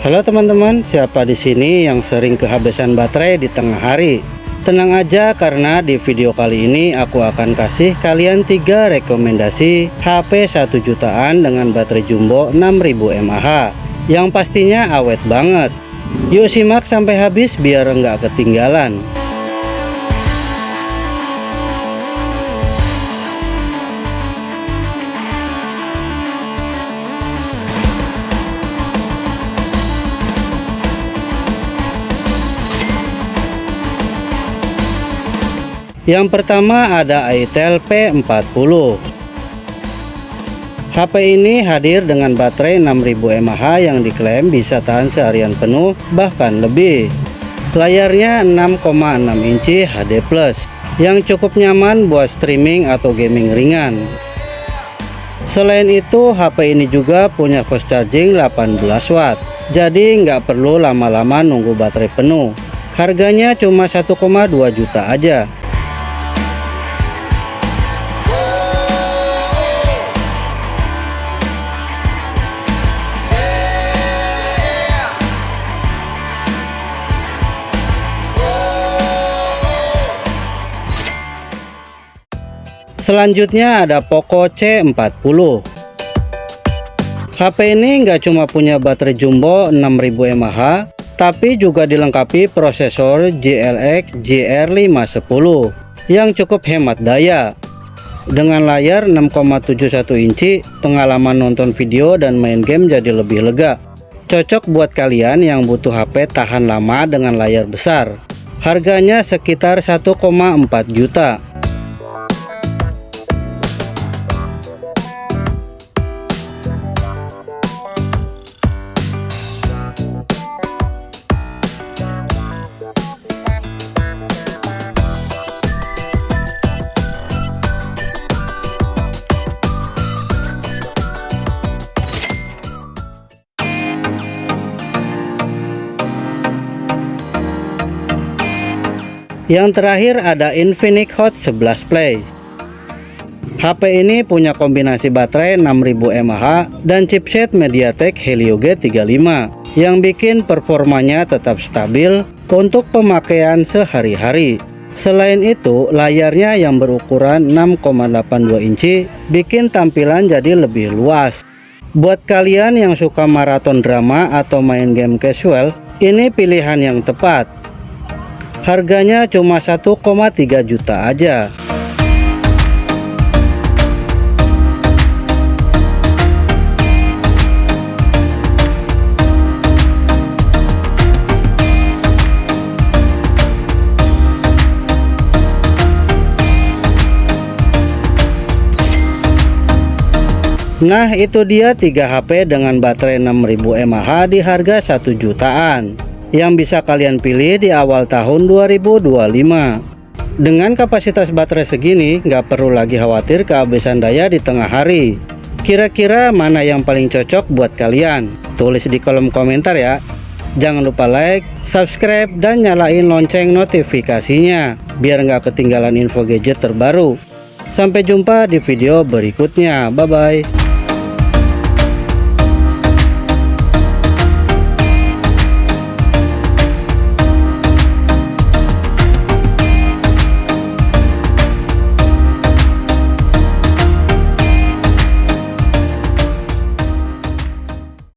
Halo teman-teman, siapa di sini yang sering kehabisan baterai di tengah hari? Tenang aja, karena di video kali ini aku akan kasih kalian 3 rekomendasi HP 1 jutaan dengan baterai jumbo 6000 mAh yang pastinya awet banget. Yuk simak sampai habis biar nggak ketinggalan. Yang pertama ada Itel P40. HP ini hadir dengan baterai 6000 mAh yang diklaim bisa tahan seharian penuh bahkan lebih. Layarnya 6,6 inci HD+ yang cukup nyaman buat streaming atau gaming ringan. Selain itu, HP ini juga punya fast charging 18 watt, jadi nggak perlu lama-lama nunggu baterai penuh. Harganya cuma 1,2 juta aja. Selanjutnya ada Poco C40. HP ini nggak cuma punya baterai jumbo 6000 mAh, tapi juga dilengkapi prosesor GLX GR510 yang cukup hemat daya. Dengan layar 6,71 inci, pengalaman nonton video dan main game jadi lebih lega. Cocok buat kalian yang butuh HP tahan lama dengan layar besar. Harganya sekitar 1,4 juta. Yang terakhir ada Infinix Hot 11 Play. HP ini punya kombinasi baterai 6000 mAh dan chipset MediaTek Helio G35 yang bikin performanya tetap stabil untuk pemakaian sehari-hari. Selain itu, layarnya yang berukuran 6,82 inci bikin tampilan jadi lebih luas. Buat kalian yang suka maraton drama atau main game casual, ini pilihan yang tepat. Harganya cuma 1,3 juta aja. Nah, itu dia 3 HP dengan baterai 6000 mAh di harga 1 jutaan yang bisa kalian pilih di awal tahun 2025. Dengan kapasitas baterai segini, nggak perlu lagi khawatir kehabisan daya di tengah hari. Kira-kira mana yang paling cocok buat kalian? Tulis di kolom komentar ya. Jangan lupa like, subscribe, dan nyalain lonceng notifikasinya biar nggak ketinggalan info gadget terbaru. Sampai jumpa di video berikutnya. Bye bye.